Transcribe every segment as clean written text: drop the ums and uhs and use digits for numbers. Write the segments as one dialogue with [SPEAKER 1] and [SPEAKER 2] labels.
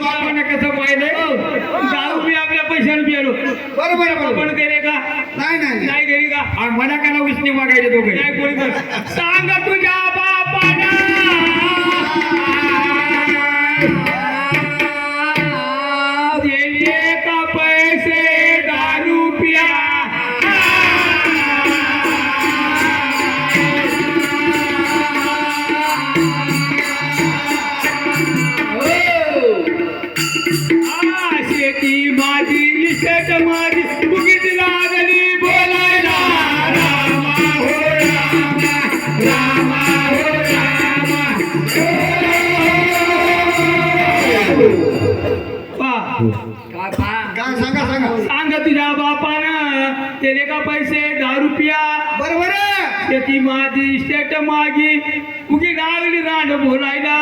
[SPEAKER 1] बापाने कसं पाहिलंय दारू मी आपल्या पैशाने पिलो
[SPEAKER 2] बरोबर
[SPEAKER 1] आपण दिले का
[SPEAKER 2] नाही नाही
[SPEAKER 1] नाही दिली का
[SPEAKER 3] आणि मला का ना उसने मागायचे दोघे
[SPEAKER 1] नाही कोणी कर सांग तुझ्या बापानं दिले का पैसे दारू पिया शेती माझी इष्ट माझी उगीच लागली बोलायला रामा हो रामा रामा हो रामा
[SPEAKER 2] काय सांगा सांगा
[SPEAKER 1] सांग तुझ्या बापानं त्याने का पैसे 10 रुपया
[SPEAKER 2] बरोबर
[SPEAKER 1] शेती माझी इष्ट माझी उगी लागली रांड बोलायला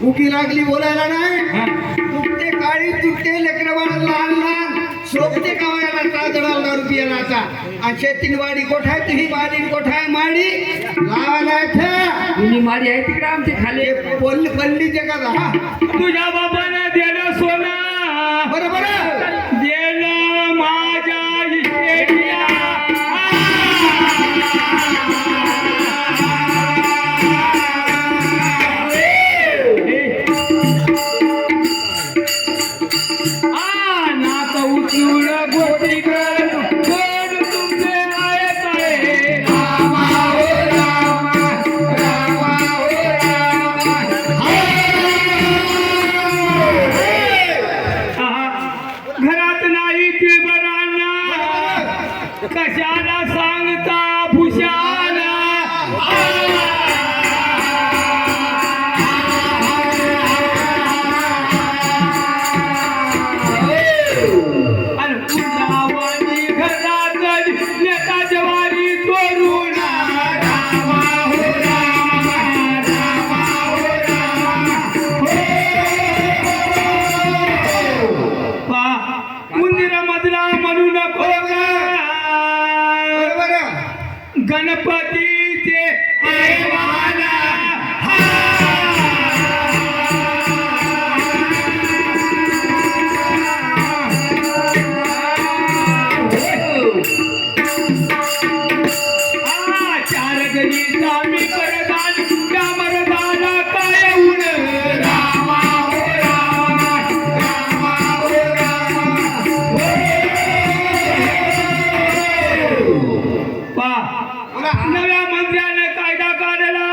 [SPEAKER 2] उकी लागली बोलायला नाही तुटते काळी तुटते लेकरवाडा लहान लहान सोबते कावायला ताजडाला रुपयाला आता आणि शेतीनवाडी कोठाय तुही वाडी कोठाय माडी लावायला
[SPEAKER 3] तुम्ही माडी आहे तिकडे आमचे खाली
[SPEAKER 2] पल्लीचे का
[SPEAKER 1] तुझ्या बापानं दिलं सोनं
[SPEAKER 2] बरोबर
[SPEAKER 1] दिलं माझ्या इष्टेटिया नाता उचलून गोष्टी कर कोण तुमचे आहेत आहे रामा हो रामा रामा हो रामा घरात नाही ते बरांना कशाला सांगता भूषाला नेता जवारी चोरून रामा हो रामा रामा हो रामा मंदिरामधला म्हणू नको गणपतीचे आईवाना चार गणिता मी परदान त्या मरदाला काय उन रामा हो रामा रामा हो रामा नव्या मंत्र्याने कायदा काढला